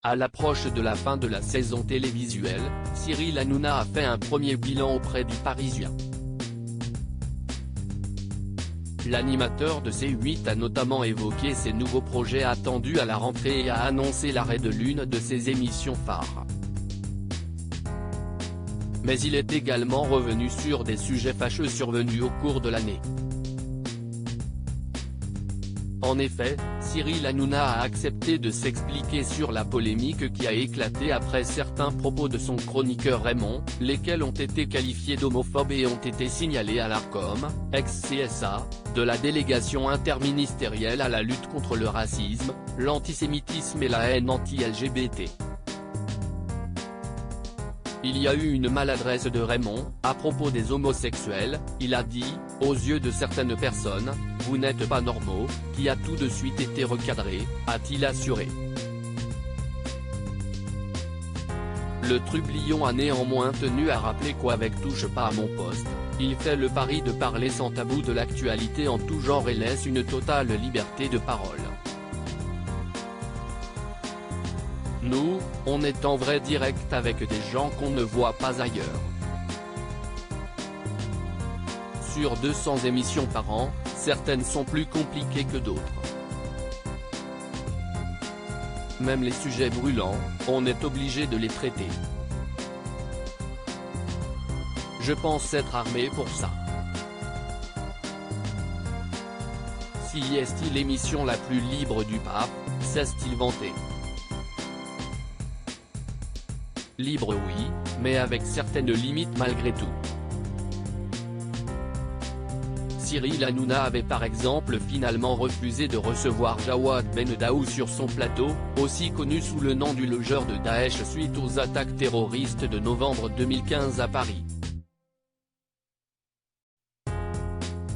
À l'approche de la fin de la saison télévisuelle, Cyril Hanouna a fait un premier bilan auprès du Parisien. L'animateur de C8 a notamment évoqué ses nouveaux projets attendus à la rentrée et a annoncé l'arrêt de l'une de ses émissions phares. Mais il est également revenu sur des sujets fâcheux survenus au cours de l'année. En effet, Cyril Hanouna a accepté de s'expliquer sur la polémique qui a éclaté après certains propos de son chroniqueur Raymond, lesquels ont été qualifiés d'homophobes et ont été signalés à l'Arcom, ex-CSA, de la délégation interministérielle à la lutte contre le racisme, l'antisémitisme et la haine anti-LGBT. Il y a eu une maladresse de Raymond, à propos des homosexuels, il a dit, aux yeux de certaines personnes, vous n'êtes pas normaux, qui a tout de suite été recadré, a-t-il assuré. Le trublion a néanmoins tenu à rappeler qu'avec Touche pas à mon poste, il fait le pari de parler sans tabou de l'actualité en tout genre et laisse une totale liberté de parole. Nous, on est en vrai direct avec des gens qu'on ne voit pas ailleurs. Sur 200 émissions par an, certaines sont plus compliquées que d'autres. Même les sujets brûlants, on est obligé de les traiter. Je pense être armé pour ça. Si est-il l'émission la plus libre du pape, s'est-il vanté. Libre oui, mais avec certaines limites malgré tout. Cyril Hanouna avait par exemple finalement refusé de recevoir Jawad Bendaou sur son plateau, aussi connu sous le nom du logeur de Daesh suite aux attaques terroristes de novembre 2015 à Paris.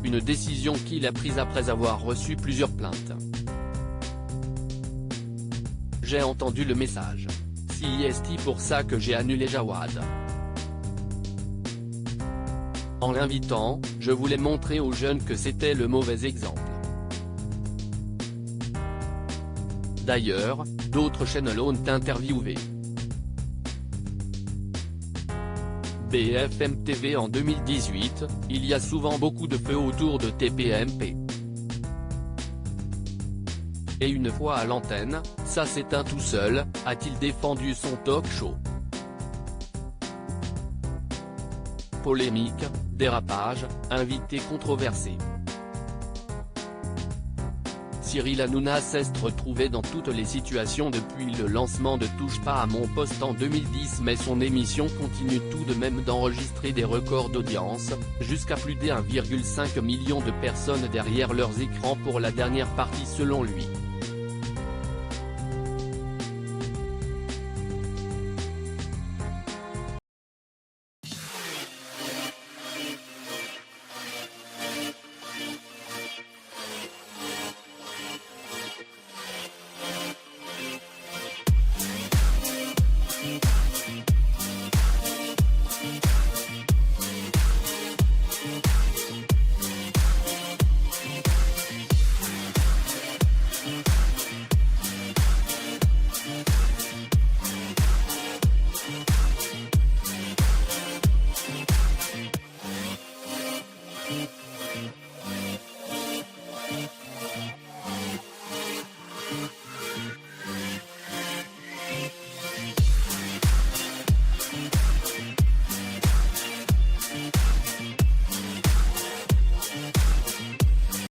Une décision qu'il a prise après avoir reçu plusieurs plaintes. J'ai entendu le message. Si est pour ça que j'ai annulé Jawad. En l'invitant, je voulais montrer aux jeunes que c'était le mauvais exemple. D'ailleurs, d'autres chaînes l'ont interviewé. BFM TV en 2018, il y a souvent beaucoup de feu autour de TPMP. Et une fois à l'antenne, ça s'éteint tout seul, a-t-il défendu son talk-show. Polémique, dérapage, invité controversé. Cyril Hanouna s'est retrouvé dans toutes les situations depuis le lancement de Touche pas à mon poste en 2010, mais son émission continue tout de même d'enregistrer des records d'audience, jusqu'à plus de 1,5 million de personnes derrière leurs écrans pour la dernière partie selon lui.